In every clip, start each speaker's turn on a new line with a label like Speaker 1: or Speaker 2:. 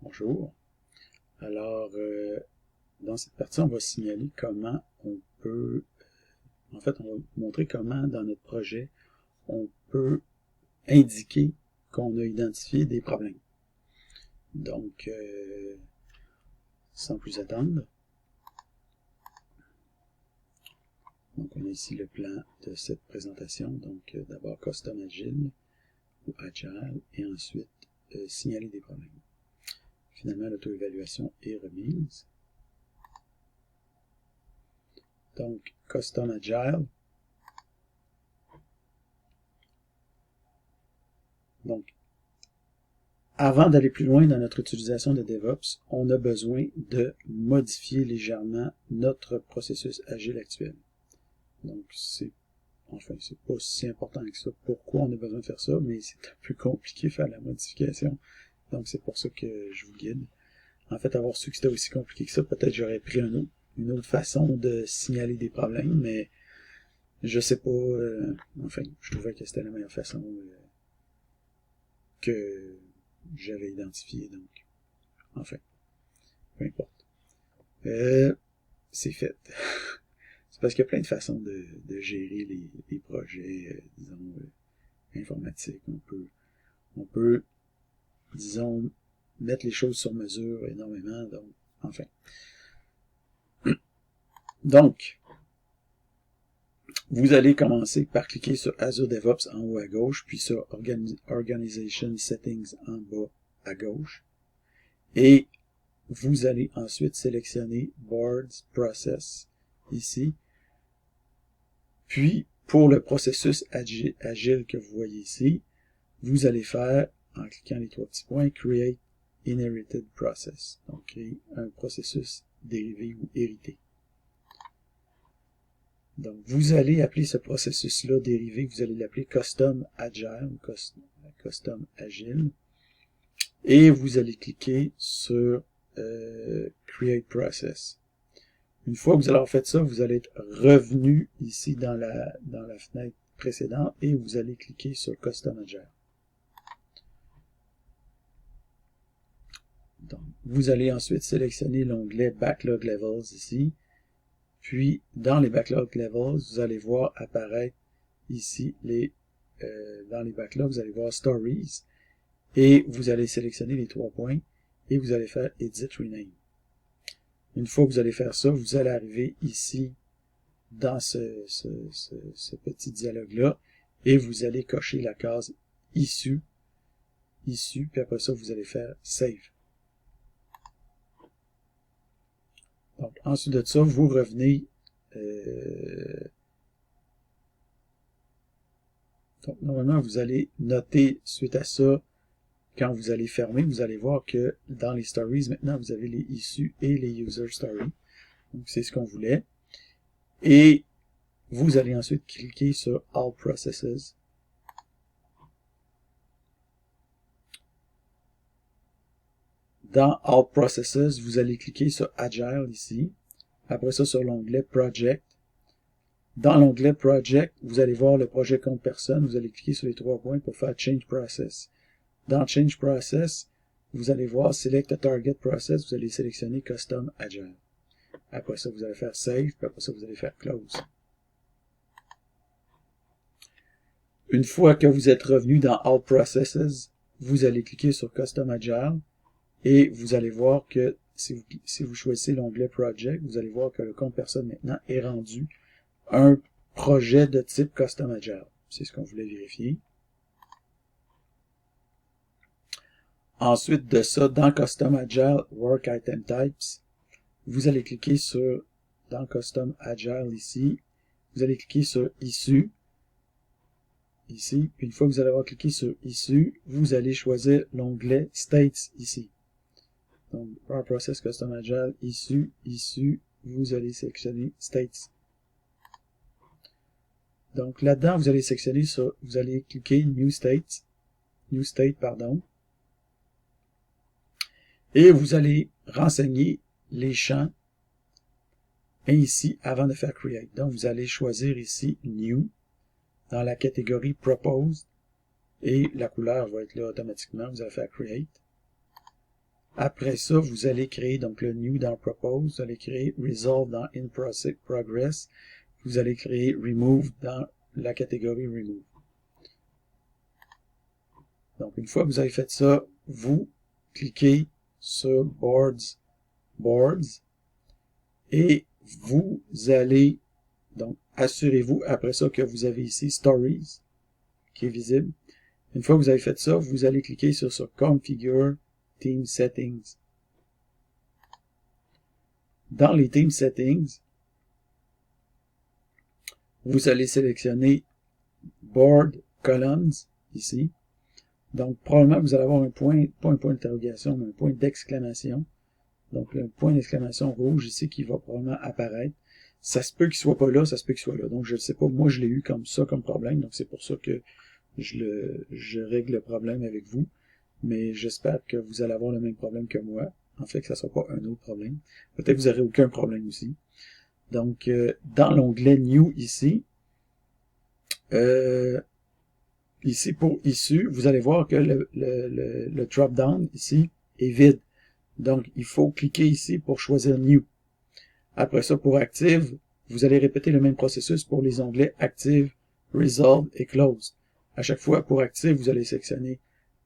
Speaker 1: Bonjour. Alors, dans cette partie, on va signaler comment on peut, en fait, on va montrer comment dans notre projet, on peut indiquer qu'on a identifié des problèmes. Donc, sans plus attendre, donc on a ici le plan de cette présentation. Donc, d'abord Custom Agile ou Agile et ensuite signaler des problèmes. Finalement, l'auto-évaluation est remise. Donc, Custom Agile. Donc, avant d'aller plus loin dans notre utilisation de DevOps, on a besoin de modifier légèrement notre processus agile actuel. Donc, c'est pas si important que ça. Pourquoi on a besoin de faire ça, mais c'est un peu compliqué de faire la modification. Donc, c'est pour ça que je vous guide. En fait, avoir su que c'était aussi compliqué que ça, peut-être j'aurais pris une autre façon de signaler des problèmes, mais je sais pas. Je trouvais que c'était la meilleure façon que j'avais identifié. Donc, enfin, peu importe. C'est fait. C'est parce qu'il y a plein de façons de gérer les projets, disons, informatiques. On peut, disons, mettre les choses sur mesure énormément. Donc, enfin. Donc, vous allez commencer par cliquer sur Azure DevOps en haut à gauche, puis sur Organization Settings en bas à gauche. Et vous allez ensuite sélectionner Boards Process ici. Puis, pour le processus agile que vous voyez ici, vous allez faire, en cliquant les trois petits points, Create Inherited Process. Donc, créer un processus dérivé ou hérité. Donc, vous allez appeler ce processus-là dérivé, vous allez l'appeler Custom Agile, Custom Agile. Et vous allez cliquer sur Create Process. Une fois que vous allez avoir fait ça, vous allez être revenu ici dans la fenêtre précédente et vous allez cliquer sur Custom Agile. Donc, vous allez ensuite sélectionner l'onglet Backlog Levels ici. Puis, dans les Backlog Levels, vous allez voir apparaître ici dans les backlogs, vous allez voir Stories et vous allez sélectionner les trois points et vous allez faire Edit Rename. Une fois que vous allez faire ça, vous allez arriver ici dans ce petit dialogue-là et vous allez cocher la case Issue, puis après ça, vous allez faire Save. Donc, ensuite de ça, vous revenez donc, normalement, vous allez noter suite à ça, quand vous allez fermer, vous allez voir que dans les stories, maintenant, vous avez les issues et les user stories. Donc, c'est ce qu'on voulait. Et vous allez ensuite cliquer sur All Processes. Dans All Processes, vous allez cliquer sur Agile ici. Après ça, sur l'onglet Project. Dans l'onglet Project, vous allez voir le projet compte personne. Vous allez cliquer sur les trois points pour faire Change Process. Dans Change Process, vous allez voir Select a Target Process. Vous allez sélectionner Custom Agile. Après ça, vous allez faire Save. Puis après ça, vous allez faire Close. Une fois que vous êtes revenu dans All Processes, vous allez cliquer sur Custom Agile. Et vous allez voir que si vous choisissez l'onglet Project, vous allez voir que le compte personne maintenant est rendu un projet de type Custom Agile. C'est ce qu'on voulait vérifier. Ensuite de ça, dans Custom Agile Work Item Types, vous allez cliquer sur, dans Custom Agile ici, vous allez cliquer sur Issue, ici, puis une fois que vous allez avoir cliqué sur Issue, vous allez choisir l'onglet States ici. Donc, Power Process Custom Agile, Issue, vous allez sélectionner States. Donc là-dedans, vous allez sélectionner sur, vous allez cliquer New State, et vous allez renseigner les champs ici avant de faire Create. Donc vous allez choisir ici New dans la catégorie Proposed et la couleur va être là automatiquement. Vous allez faire Create. Après ça, vous allez créer donc le New dans Propose, vous allez créer Resolve dans In Progress, vous allez créer Remove dans la catégorie Remove. Donc, une fois que vous avez fait ça, vous cliquez sur Boards, et vous allez, donc, assurez-vous après ça que vous avez ici Stories, qui est visible. Une fois que vous avez fait ça, vous allez cliquer sur Configure Theme Settings. Dans les Theme Settings, vous allez sélectionner Board Columns, ici. Donc, probablement, vous allez avoir un point, pas un point d'interrogation, mais un point d'exclamation. Donc, le point d'exclamation rouge ici qui va probablement apparaître. Ça se peut qu'il soit pas là, ça se peut qu'il soit là. Donc, je ne sais pas. Moi, je l'ai eu comme ça, comme problème. Donc, c'est pour ça que je règle le problème avec vous. Mais j'espère que vous allez avoir le même problème que moi. En fait, que ça ne soit pas un autre problème. Peut-être que vous n'aurez aucun problème aussi. Donc, dans l'onglet New ici, ici pour Issu, vous allez voir que le drop-down ici est vide. Donc, il faut cliquer ici pour choisir New. Après ça, pour Active, vous allez répéter le même processus pour les onglets Active, Resolve et Close. À chaque fois, pour Active, vous allez sélectionner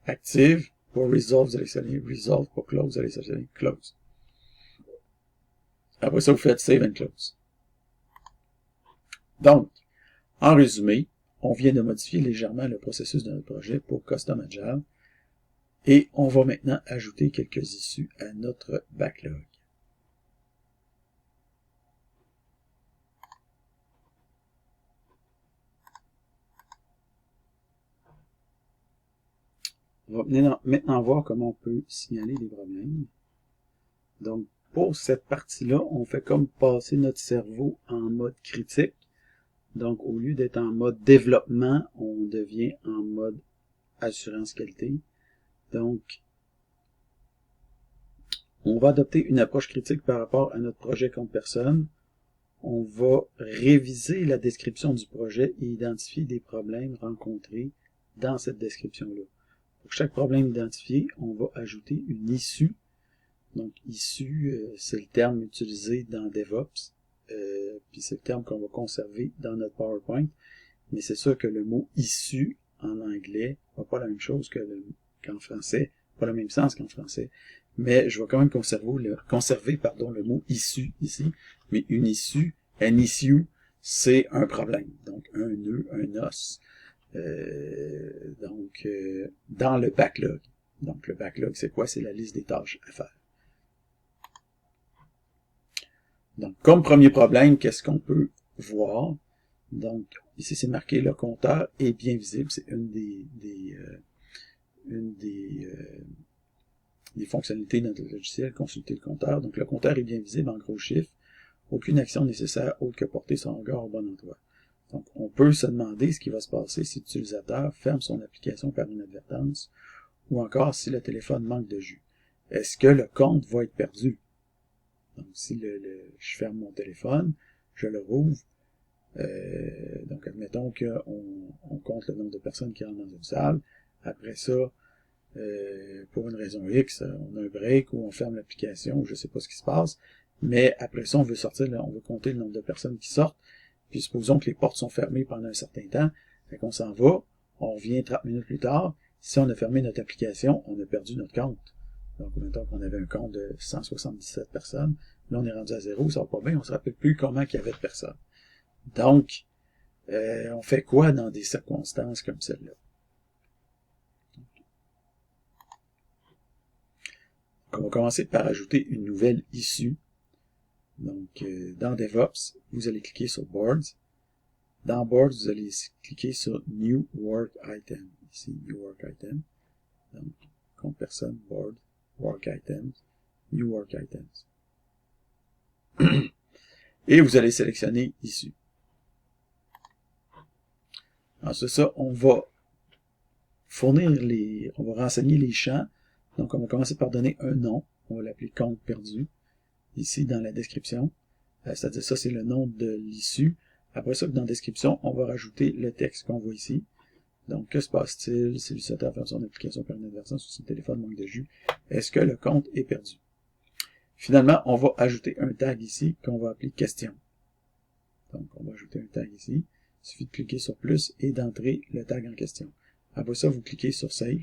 Speaker 1: Active. Pour Resolve, vous allez sélectionner Resolve. Pour Close, vous allez sélectionner Close. Après ça, vous faites Save and Close. Donc, en résumé, on vient de modifier légèrement le processus de notre projet pour Custom Agile et on va maintenant ajouter quelques issues à notre backlog. On va maintenant voir comment on peut signaler des problèmes. Donc, pour cette partie-là, on fait comme passer notre cerveau en mode critique. Donc, au lieu d'être en mode développement, on devient en mode assurance qualité. Donc, on va adopter une approche critique par rapport à notre projet compte personne. On va réviser la description du projet et identifier des problèmes rencontrés dans cette description-là. Pour chaque problème identifié, on va ajouter une issue. Donc, issue, c'est le terme utilisé dans DevOps, puis c'est le terme qu'on va conserver dans notre PowerPoint. Mais c'est sûr que le mot issue en anglais n'a pas la même chose qu'en français, pas le même sens qu'en français. Mais je vais quand même conserver le mot issue ici. Mais une issue, an issue, c'est un problème. Donc, un nœud, un os. Dans le backlog. Donc, le backlog, c'est quoi? C'est la liste des tâches à faire. Donc, comme premier problème, qu'est-ce qu'on peut voir? Donc, ici, c'est marqué le compteur est bien visible. C'est une des fonctionnalités de notre logiciel, consulter le compteur. Donc, le compteur est bien visible en gros chiffres. Aucune action nécessaire autre que porter son regard au bon endroit. Donc, on peut se demander ce qui va se passer si l'utilisateur ferme son application par inadvertance ou encore si le téléphone manque de jus. Est-ce que le compte va être perdu? Donc, si je ferme mon téléphone, je le rouvre. Donc, admettons qu'on compte le nombre de personnes qui rentrent dans une salle. Après ça, pour une raison X, on a un break ou on ferme l'application, je ne sais pas ce qui se passe. Mais après ça, on veut compter le nombre de personnes qui sortent. Puis supposons que les portes sont fermées pendant un certain temps. Fait qu'on s'en va, on revient 30 minutes plus tard. Si on a fermé notre application, on a perdu notre compte. Donc, mettons qu'on avait un compte de 177 personnes. Là, on est rendu à 0, ça va pas bien, on ne se rappelle plus comment il y avait de personnes. Donc, on fait quoi dans des circonstances comme celle-là? On va commencer par ajouter une nouvelle issue. Donc, dans DevOps, vous allez cliquer sur Boards. Dans Boards, vous allez cliquer sur New Work Item. Ici, New Work Item. Donc, compte personne, Board, Work Items, New Work Items. Et vous allez sélectionner Issue. Ensuite, ça, on va renseigner les champs. Donc, on va commencer par donner un nom. On va l'appeler compte perdu. Ici, dans la description. C'est-à-dire, ça, c'est le nom de l'issue. Après ça, dans la description, on va rajouter le texte qu'on voit ici. Donc, que se passe-t-il si l'utilisateur ferme son application par inadvertance ou si le téléphone manque de jus? Est-ce que le compte est perdu? Finalement, on va ajouter un tag ici qu'on va appeler question. Donc, on va ajouter un tag ici. Il suffit de cliquer sur plus et d'entrer le tag en question. Après ça, vous cliquez sur Save.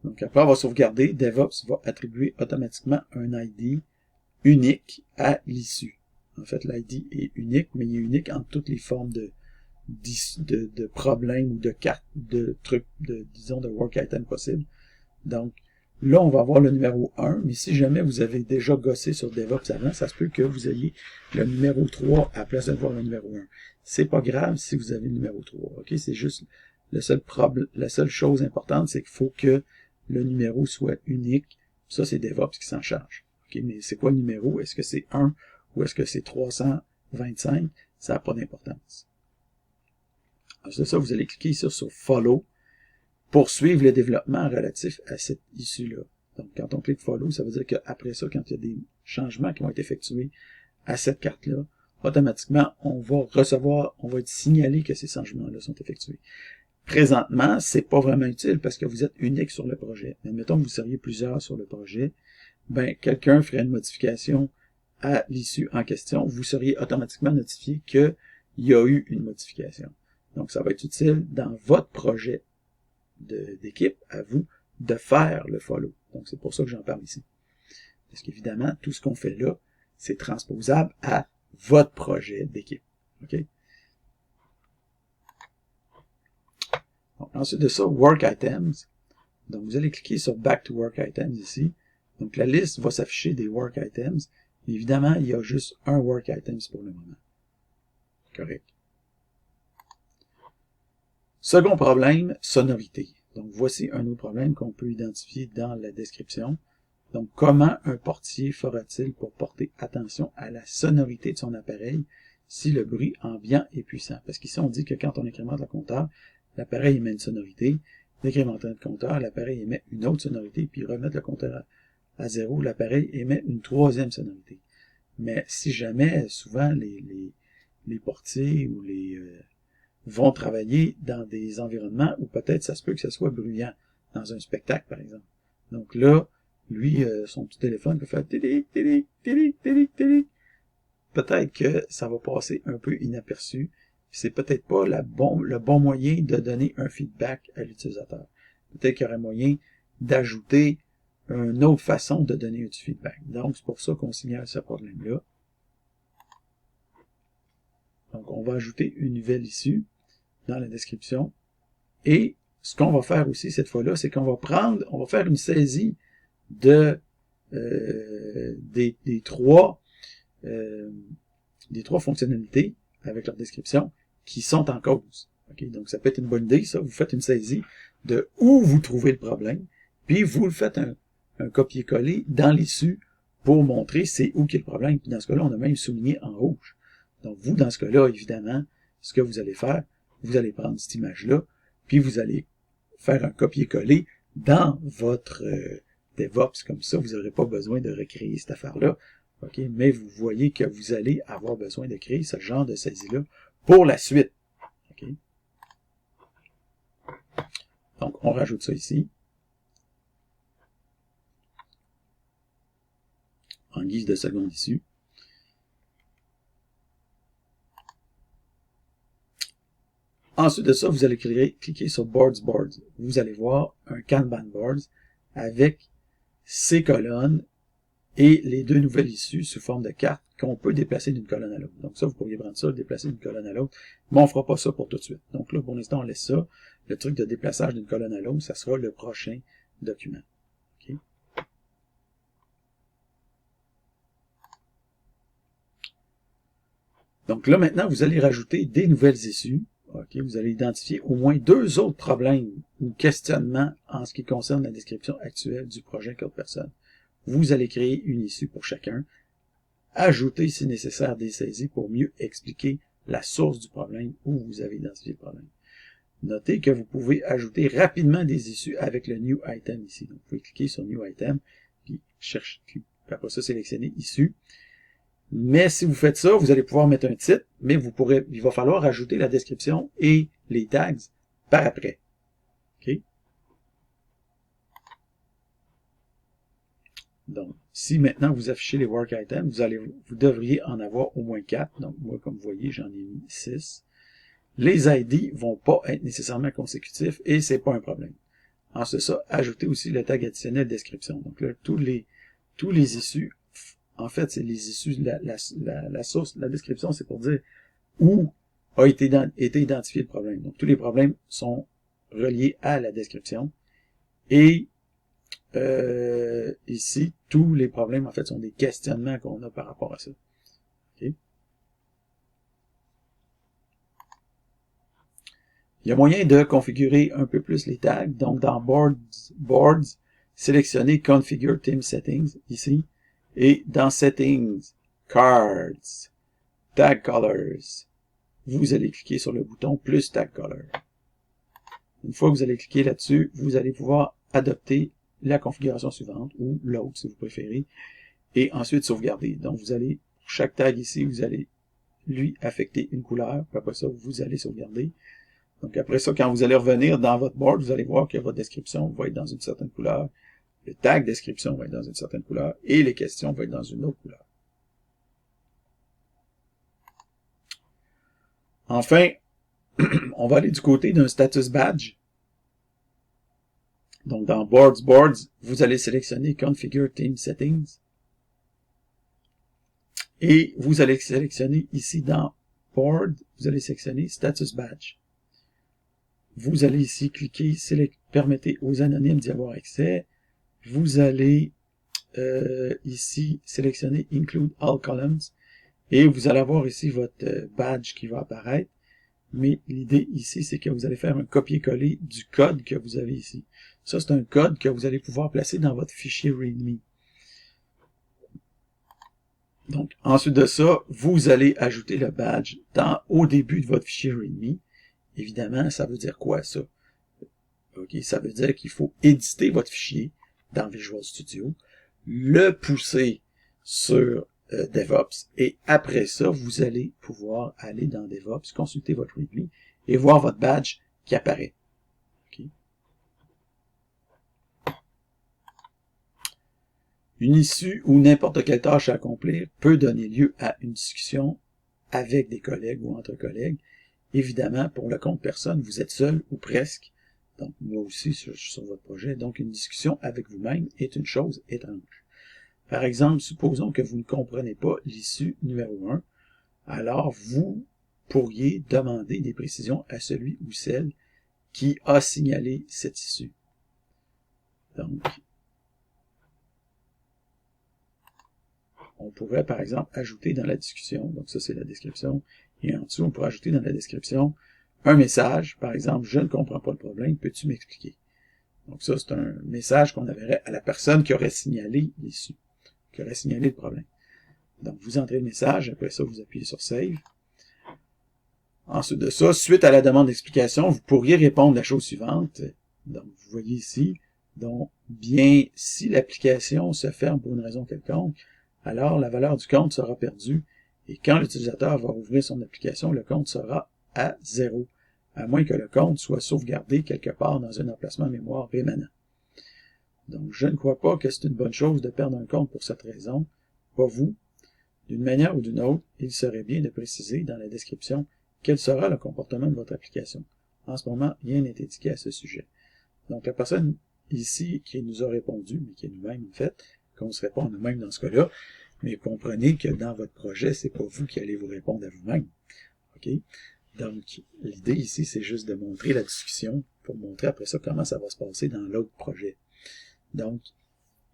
Speaker 1: Donc, après avoir sauvegardé, DevOps va attribuer automatiquement un ID unique à l'issue. En fait, l'ID est unique, mais il est unique en toutes les formes de problèmes ou de cartes, de trucs, disons, de work item possibles. Donc, là, on va avoir le numéro 1, mais si jamais vous avez déjà gossé sur DevOps avant, ça se peut que vous ayez le numéro 3 à la place de voir le numéro 1. C'est pas grave si vous avez le numéro 3, ok? C'est juste la seule chose importante, c'est qu'il faut que le numéro soit unique. Ça, c'est DevOps qui s'en charge. Okay? Mais c'est quoi le numéro? Est-ce que c'est 1 ou est-ce que c'est 325? Ça n'a pas d'importance. Ensuite de ça, vous allez cliquer ici sur Follow pour suivre le développement relatif à cette issue-là. Donc, quand on clique Follow, ça veut dire qu'après ça, quand il y a des changements qui vont être effectués à cette carte-là, automatiquement, on va être signalé que ces changements-là sont effectués. Présentement, c'est pas vraiment utile parce que vous êtes unique sur le projet. Mais mettons que vous seriez plusieurs sur le projet, ben, quelqu'un ferait une modification à l'issue en question, vous seriez automatiquement notifié qu'il y a eu une modification. Donc, ça va être utile dans votre projet d'équipe, à vous, de faire le follow. Donc, c'est pour ça que j'en parle ici. Parce qu'évidemment, tout ce qu'on fait là, c'est transposable à votre projet d'équipe. OK? Donc, ensuite de ça, Work Items. Donc, vous allez cliquer sur Back to Work Items ici. Donc, la liste va s'afficher des Work Items. Mais évidemment, il y a juste un Work Items pour le moment. Correct. Second problème, sonorité. Donc, voici un autre problème qu'on peut identifier dans la description. Donc, comment un portier fera-t-il pour porter attention à la sonorité de son appareil si le bruit ambiant est puissant? Parce qu'ici, on dit que quand on incrémente le compteur, l'appareil émet une sonorité. Décrémentant le compteur, l'appareil émet une autre sonorité, puis remettre le compteur à 0, l'appareil émet une troisième sonorité. Mais si jamais, souvent, les portiers ou les vont travailler dans des environnements où peut-être ça se peut que ce soit bruyant, dans un spectacle, par exemple. Donc là, lui, son petit téléphone va faire télé, télé, télé, télé, télé. Peut-être que ça va passer un peu inaperçu. C'est peut-être pas le bon moyen de donner un feedback à l'utilisateur. Peut-être qu'il y aurait moyen d'ajouter une autre façon de donner du feedback. Donc, c'est pour ça qu'on signale ce problème-là. Donc, on va ajouter une nouvelle issue dans la description. Et ce qu'on va faire aussi cette fois-là, c'est qu'on va faire une saisie des trois fonctionnalités avec leur description qui sont en cause. Okay? Donc, ça peut être une bonne idée, ça. Vous faites une saisie de où vous trouvez le problème, puis vous le faites un copier-coller dans l'issue pour montrer c'est où qu'est le problème. Puis dans ce cas-là, on a même souligné en rouge. Donc, vous, dans ce cas-là, évidemment, ce que vous allez faire, vous allez prendre cette image-là, puis vous allez faire un copier-coller dans votre DevOps. Comme ça, vous n'aurez pas besoin de recréer cette affaire-là. Okay? Mais vous voyez que vous allez avoir besoin de créer ce genre de saisie-là pour la suite. Okay? Donc, on rajoute ça ici. En guise de seconde issue. Ensuite de ça, vous allez cliquer sur Boards. Vous allez voir un Kanban Boards avec ces colonnes et les deux nouvelles issues sous forme de carte qu'on peut déplacer d'une colonne à l'autre. Donc ça, vous pourriez prendre ça, le déplacer d'une colonne à l'autre, mais on ne fera pas ça pour tout de suite. Donc là, pour l'instant, on laisse ça. Le truc de déplaçage d'une colonne à l'autre, ça sera le prochain document. Okay? Donc là, maintenant, vous allez rajouter des nouvelles issues. Okay, vous allez identifier au moins deux autres problèmes ou questionnements en ce qui concerne la description actuelle du projet Code Personne. Vous allez créer une issue pour chacun, ajouter si nécessaire des saisies pour mieux expliquer la source du problème où vous avez identifié le problème. Notez que vous pouvez ajouter rapidement des issues avec le New Item ici. Donc, vous pouvez cliquer sur New Item, puis après ça, sélectionner Issue. Mais si vous faites ça, vous allez pouvoir mettre un titre, mais il va falloir ajouter la description et les tags par après. OK? Donc, si maintenant vous affichez les work items, vous devriez en avoir au moins 4. Donc, moi, comme vous voyez, j'en ai mis 6. Les ID vont pas être nécessairement consécutifs et c'est pas un problème. Ensuite ça, ajoutez aussi le tag additionnel description. Donc là, tous les issues, en fait, c'est les issues, la source, la description, c'est pour dire où a été identifié le problème. Donc, tous les problèmes sont reliés à la description. Et ici, tous les problèmes, en fait, sont des questionnements qu'on a par rapport à ça. Okay? Il y a moyen de configurer un peu plus les tags. Donc, dans Boards, sélectionnez Configure Theme Settings, ici. Et dans Settings, Cards, Tag Colors, vous allez cliquer sur le bouton plus Tag Color. Une fois que vous allez cliquer là-dessus, vous allez pouvoir adopter la configuration suivante, ou l'autre si vous préférez, et ensuite sauvegarder. Donc, vous allez, pour chaque tag ici, vous allez lui affecter une couleur, puis après ça, vous allez sauvegarder. Donc, après ça, quand vous allez revenir dans votre board, vous allez voir que votre description va être dans une certaine couleur, le tag description va être dans une certaine couleur, et les questions vont être dans une autre couleur. Enfin, on va aller du côté d'un status badge. Donc, dans Boards, vous allez sélectionner Configure Theme Settings. Et vous allez sélectionner ici dans Board, vous allez sélectionner Status Badge. Vous allez ici cliquer, permettez aux anonymes d'y avoir accès. Vous allez ici sélectionner Include All Columns. Et vous allez avoir ici votre badge qui va apparaître. Mais l'idée ici, c'est que vous allez faire un copier-coller du code que vous avez ici. Ça, c'est un code que vous allez pouvoir placer dans votre fichier README. Donc, ensuite de ça, vous allez ajouter le badge au début de votre fichier README. Évidemment, ça veut dire quoi, ça? OK, ça veut dire qu'il faut éditer votre fichier dans Visual Studio, le pousser sur DevOps, et après ça, vous allez pouvoir aller dans DevOps, consulter votre README et voir votre badge qui apparaît. Okay. Une issue ou n'importe quelle tâche à accomplir peut donner lieu à une discussion avec des collègues ou entre collègues. Évidemment, pour le compte personne, vous êtes seul ou presque. Donc, moi aussi, je suis sur votre projet. Donc, une discussion avec vous-même est une chose étrange. Par exemple, supposons que vous ne comprenez pas l'issue numéro 1. Alors, vous pourriez demander des précisions à celui ou celle qui a signalé cette issue. Donc, on pourrait, par exemple, ajouter dans la discussion, donc ça c'est la description, et en dessous, on pourrait ajouter dans la description un message, par exemple, je ne comprends pas le problème, peux-tu m'expliquer? Donc ça, c'est un message qu'on enverrait à la personne qui aurait signalé l'issue, qui aurait signalé le problème. Donc, vous entrez le message, après ça, vous appuyez sur Save. Ensuite de ça, suite à la demande d'explication, vous pourriez répondre la chose suivante. Donc, vous voyez ici, donc, bien, si l'application se ferme pour une raison quelconque, alors la valeur du compte sera perdue, et quand l'utilisateur va ouvrir son application, le compte sera à 0, à moins que le compte soit sauvegardé quelque part dans un emplacement mémoire rémanent. Donc, je ne crois pas que c'est une bonne chose de perdre un compte pour cette raison, pas vous. D'une manière ou d'une autre, il serait bien de préciser dans la description quel sera le comportement de votre application. En ce moment, rien n'est indiqué à ce sujet. Donc, la personne ici qui nous a répondu, mais qui est nous-mêmes en fait, qu'on se répond à nous-mêmes dans ce cas-là, mais comprenez que dans votre projet, c'est pas vous qui allez vous répondre à vous-même. OK? Donc, l'idée ici, c'est juste de montrer la discussion pour montrer après ça comment ça va se passer dans l'autre projet. Donc,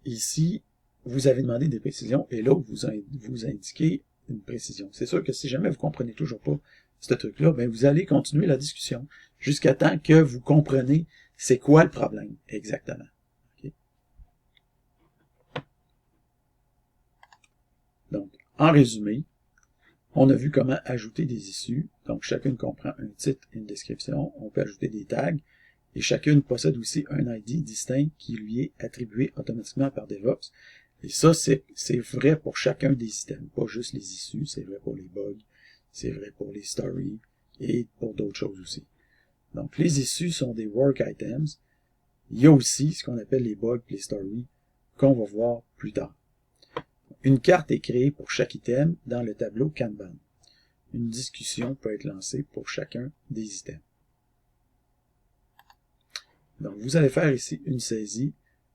Speaker 1: ici, vous avez demandé des précisions et là, vous indiquez une précision. C'est sûr que si jamais vous comprenez toujours pas ce truc-là, ben vous allez continuer la discussion jusqu'à temps que vous comprenez c'est quoi le problème exactement. Okay? Donc, en résumé, on a vu comment ajouter des issues. Donc, chacune comprend un titre et une description. On peut ajouter des tags. Et chacune possède aussi un ID distinct qui lui est attribué automatiquement par DevOps. Et ça, c'est vrai pour chacun des items, pas juste les issues, c'est vrai pour les bugs, c'est vrai pour les stories et pour d'autres choses aussi. Donc, les issues sont des work items. Il y a aussi ce qu'on appelle les bugs, les stories, qu'on va voir plus tard. Une carte est créée pour chaque item dans le tableau Kanban. Une discussion peut être lancée pour chacun des items. Donc, vous allez faire ici une saisie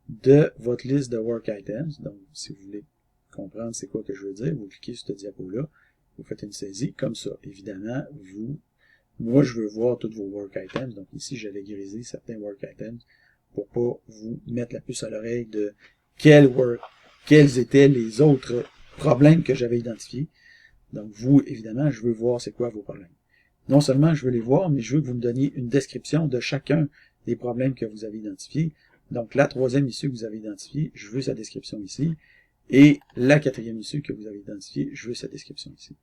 Speaker 1: de votre liste de work items. Donc, si vous voulez comprendre c'est quoi que je veux dire, vous cliquez sur cette diapo-là, vous faites une saisie comme ça. Évidemment, moi, je veux voir tous vos work items. Donc, ici, j'avais grisé certains work items pour pas vous mettre la puce à l'oreille de quels étaient les autres problèmes que j'avais identifiés. Donc, vous, évidemment, je veux voir c'est quoi vos problèmes. Non seulement je veux les voir, mais je veux que vous me donniez une description de chacun des problèmes que vous avez identifiés. Donc, la troisième issue que vous avez identifiée, je veux sa description ici. Et la quatrième issue que vous avez identifiée, je veux sa description ici.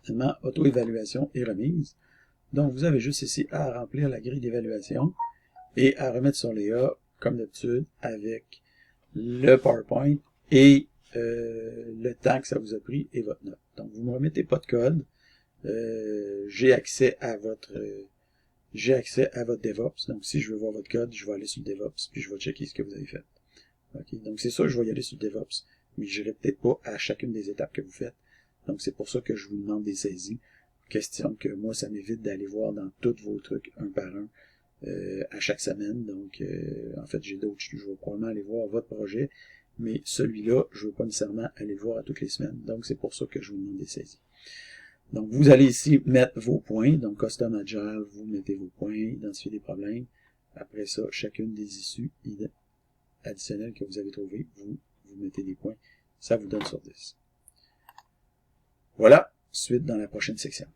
Speaker 1: Finalement, auto-évaluation et remise. Donc, vous avez juste ici à remplir la grille d'évaluation et à remettre sur les A, comme d'habitude, avec le PowerPoint et le temps que ça vous a pris et votre note. Donc, vous ne me remettez pas de code. J'ai accès à votre DevOps. Donc, si je veux voir votre code, je vais aller sur le DevOps, puis je vais checker ce que vous avez fait. Okay? Donc, c'est sûr, je vais y aller sur le DevOps, mais je n'irai peut-être pas à chacune des étapes que vous faites. Donc, c'est pour ça que je vous demande des saisies. Question que moi, ça m'évite d'aller voir dans tous vos trucs, un par un, à chaque semaine. Donc, en fait, j'ai d'autres, je vais probablement aller voir votre projet, mais celui-là, je ne veux pas nécessairement aller le voir à toutes les semaines. Donc, c'est pour ça que je vous demande des saisies. Donc, vous allez ici mettre vos points. Donc, Custom Agile, vous mettez vos points, identifier des problèmes. Après ça, chacune des issues additionnelles que vous avez trouvées, vous mettez des points. Ça vous donne sur 10. Voilà, suite dans la prochaine section.